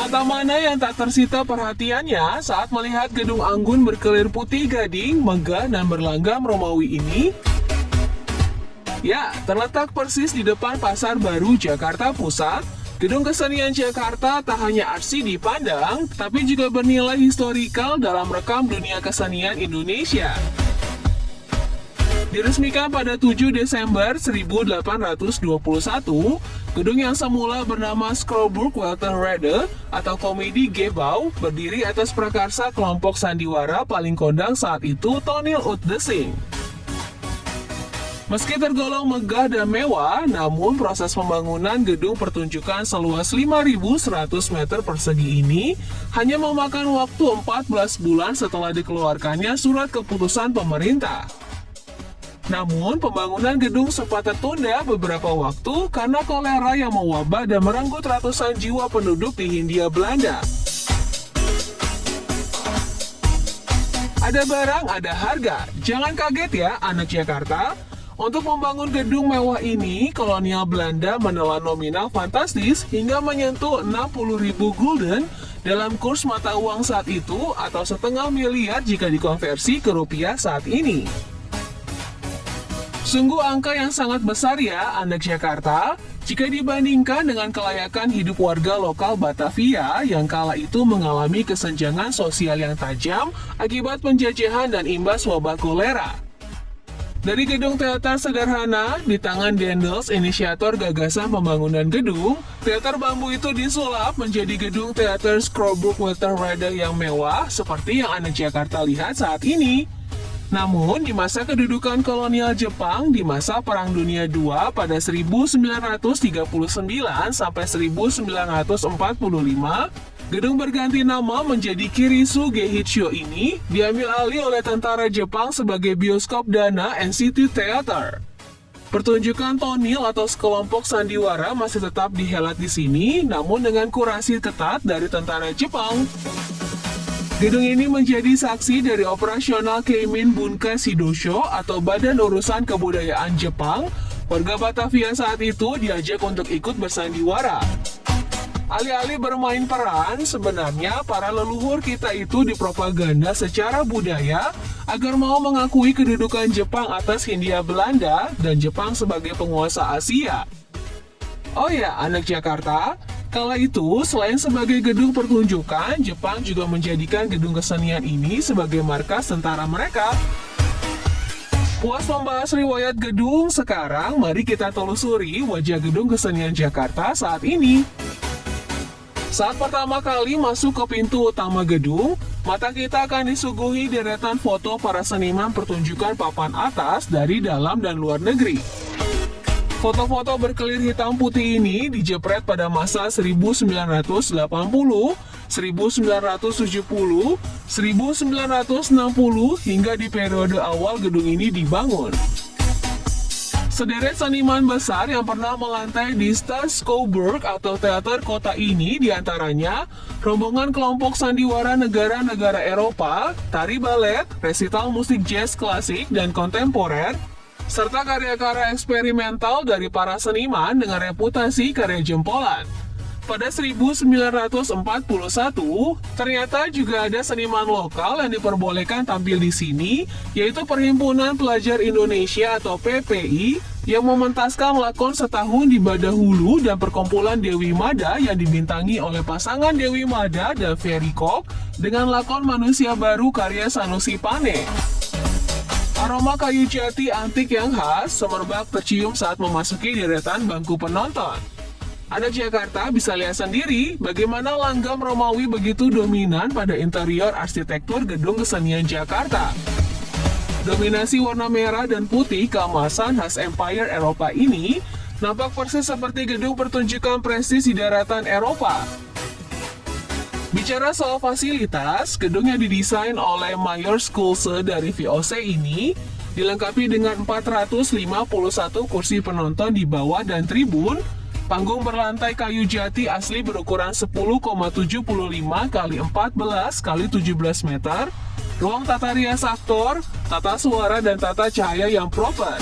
Mata mana yang tak tersita perhatiannya saat melihat gedung anggun berkelir putih gading, megah dan berlanggam Romawi ini? Ya, terletak persis di depan Pasar Baru, Jakarta Pusat. Gedung Kesenian Jakarta tak hanya arsi dipandang, tapi juga bernilai historikal dalam rekam dunia kesenian Indonesia. Diresmikan pada 7 Desember 1821, gedung yang semula bernama Screwburg Walter Rade atau Komedi Gebouw berdiri atas prakarsa kelompok sandiwara paling kondang saat itu, Toneel Utdesching. Meski tergolong megah dan mewah, namun proses pembangunan gedung pertunjukan seluas 5.100 meter persegi ini hanya memakan waktu 14 bulan setelah dikeluarkannya surat keputusan pemerintah. Namun, pembangunan gedung sempat tertunda beberapa waktu karena kolera yang mewabah dan merenggut ratusan jiwa penduduk di Hindia Belanda. Ada barang, ada harga. Jangan kaget ya, anak Jakarta. Untuk membangun gedung mewah ini, kolonial Belanda menelan nominal fantastis hingga menyentuh 60.000 gulden dalam kurs mata uang saat itu atau setengah miliar jika dikonversi ke rupiah saat ini. Sungguh angka yang sangat besar ya, anak Jakarta, jika dibandingkan dengan kelayakan hidup warga lokal Batavia yang kala itu mengalami kesenjangan sosial yang tajam akibat penjajahan dan imbas wabah kolera. Dari gedung teater sederhana, di tangan Daendels, inisiator gagasan pembangunan gedung, teater bambu itu disulap menjadi gedung teater Screwburg Walter Rade yang mewah seperti yang anak Jakarta lihat saat ini. Namun, di masa kedudukan kolonial Jepang di masa Perang Dunia II pada 1939 sampai 1945, gedung berganti nama menjadi Kirisu Geihicho ini diambil alih oleh tentara Jepang sebagai bioskop Dana NCT Theater. Pertunjukan tonil atau sekelompok sandiwara masih tetap dihelat di sini, namun dengan kurasi ketat dari tentara Jepang. Gedung ini menjadi saksi dari operasional Keimin Bunka Shidosho atau Badan Urusan Kebudayaan Jepang. Warga Batavia saat itu diajak untuk ikut bersandiwara. Alih-alih bermain peran, sebenarnya para leluhur kita itu dipropaganda secara budaya agar mau mengakui kedudukan Jepang atas Hindia Belanda dan Jepang sebagai penguasa Asia. Oh ya, anak Jakarta, kala itu, selain sebagai gedung pertunjukan, Jepang juga menjadikan gedung kesenian ini sebagai markas tentara mereka. Puas membahas riwayat gedung, sekarang mari kita telusuri wajah gedung kesenian Jakarta saat ini. Saat pertama kali masuk ke pintu utama gedung, mata kita akan disuguhi deretan foto para seniman pertunjukan papan atas dari dalam dan luar negeri. Foto-foto berkelir hitam putih ini dijepret pada masa 1980, 1970, 1960, hingga di periode awal gedung ini dibangun. Sederet seniman besar yang pernah melantai di Staatsschouwburg atau teater kota ini diantaranya rombongan kelompok sandiwara negara-negara Eropa, tari balet, resital musik jazz klasik dan kontemporer, serta karya-karya eksperimental dari para seniman dengan reputasi karya jempolan. Pada 1941, ternyata juga ada seniman lokal yang diperbolehkan tampil di sini, yaitu Perhimpunan Pelajar Indonesia atau PPI, yang mementaskan lakon setahun di Badahulu dan perkumpulan Dewi Mada yang dibintangi oleh pasangan Dewi Mada dan Ferry Kok dengan lakon Manusia Baru karya Sanusi Pane. Aroma kayu jati antik yang khas semerbak tercium saat memasuki deretan bangku penonton. Anak Jakarta bisa lihat sendiri bagaimana langgam Romawi begitu dominan pada interior arsitektur gedung kesenian Jakarta. Dominasi warna merah dan putih keemasan khas Empire Eropa ini nampak persis seperti gedung pertunjukan prestis di daratan Eropa. Bicara soal fasilitas, gedung yang didesain oleh Mayor Schulze dari VOC ini dilengkapi dengan 451 kursi penonton di bawah dan tribun, panggung berlantai kayu jati asli berukuran 10,75 x 14 x 17 meter, ruang tata rias aktor, tata suara dan tata cahaya yang proper.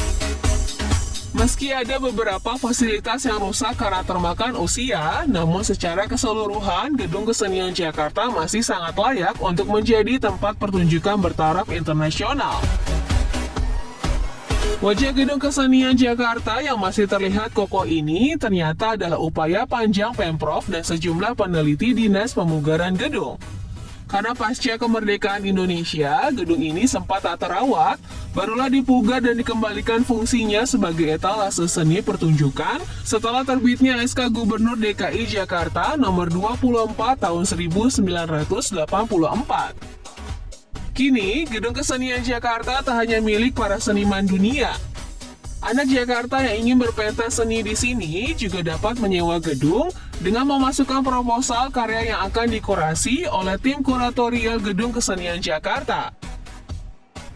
Meski ada beberapa fasilitas yang rusak karena termakan usia, namun secara keseluruhan, Gedung Kesenian Jakarta masih sangat layak untuk menjadi tempat pertunjukan bertaraf internasional. Wajah Gedung Kesenian Jakarta yang masih terlihat kokoh ini ternyata adalah upaya panjang Pemprov dan sejumlah peneliti Dinas Pemugaran Gedung. Karena pasca kemerdekaan Indonesia, gedung ini sempat tak terawat, barulah dipugar dan dikembalikan fungsinya sebagai etalase seni pertunjukan setelah terbitnya SK Gubernur DKI Jakarta nomor 24 tahun 1984. Kini, Gedung Kesenian Jakarta tak hanya milik para seniman dunia. Anak Jakarta yang ingin berpentas seni di sini juga dapat menyewa gedung dengan memasukkan proposal karya yang akan dikurasi oleh tim kuratorial Gedung Kesenian Jakarta.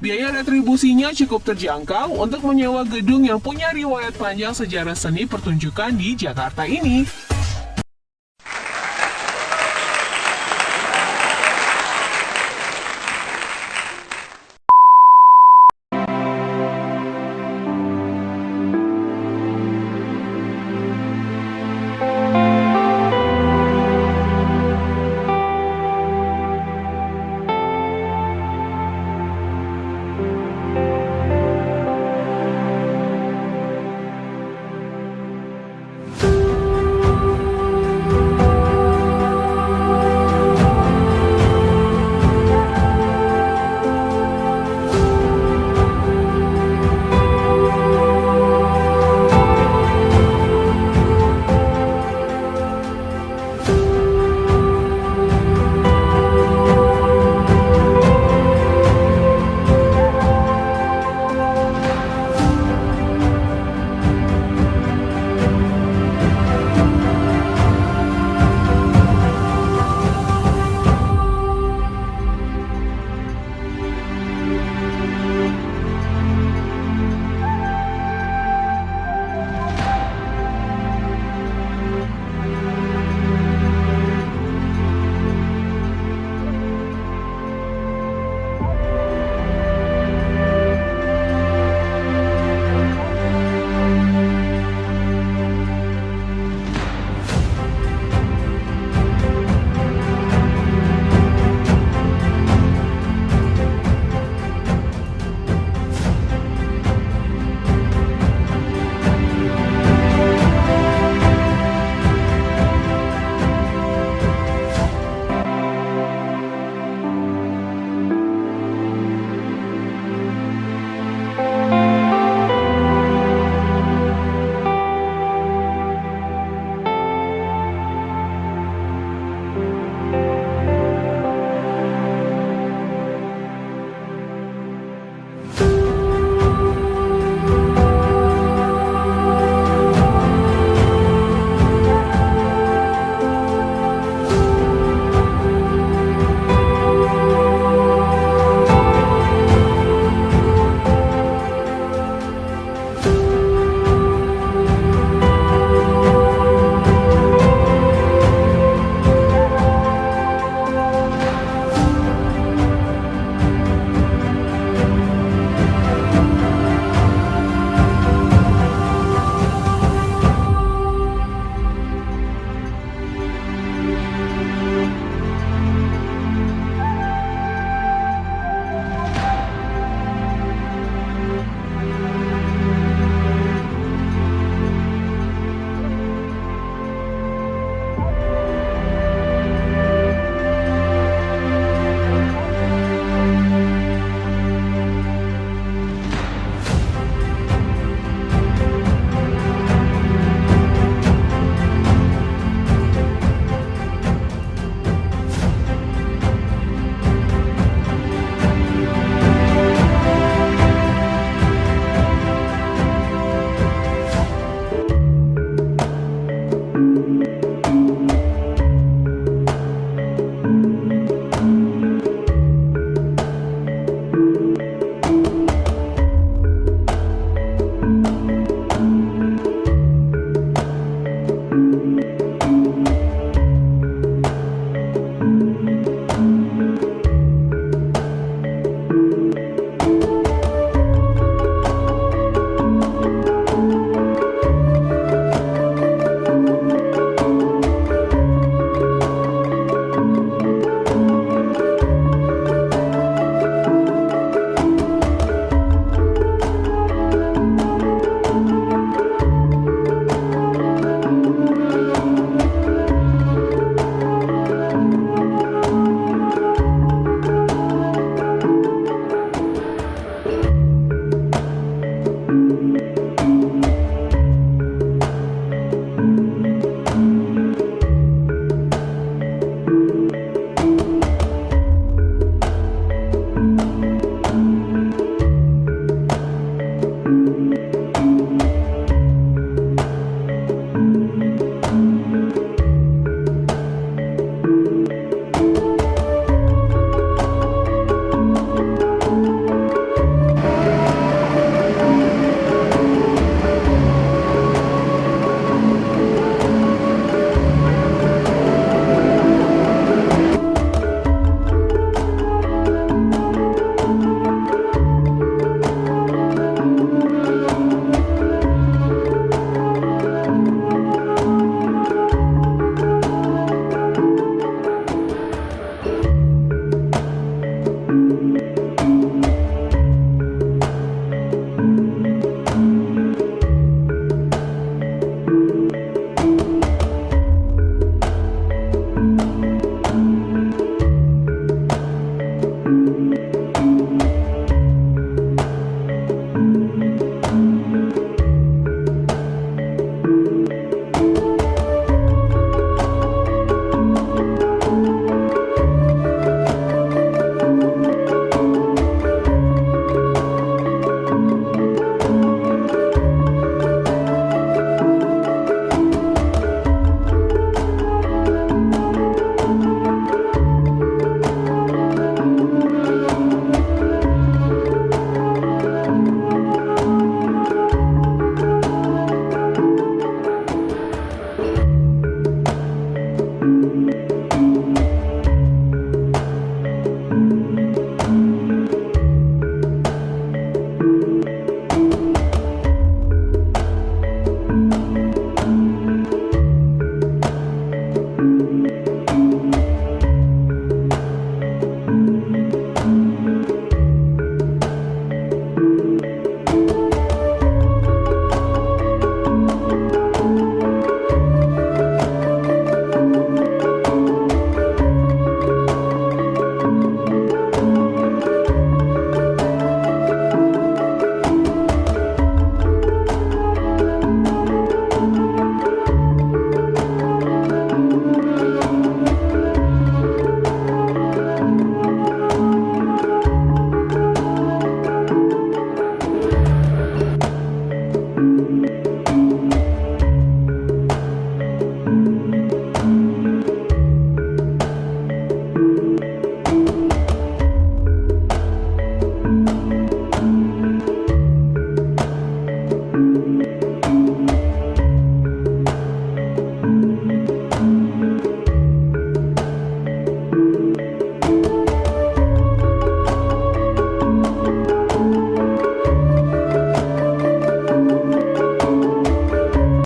Biaya retribusinya cukup terjangkau untuk menyewa gedung yang punya riwayat panjang sejarah seni pertunjukan di Jakarta ini.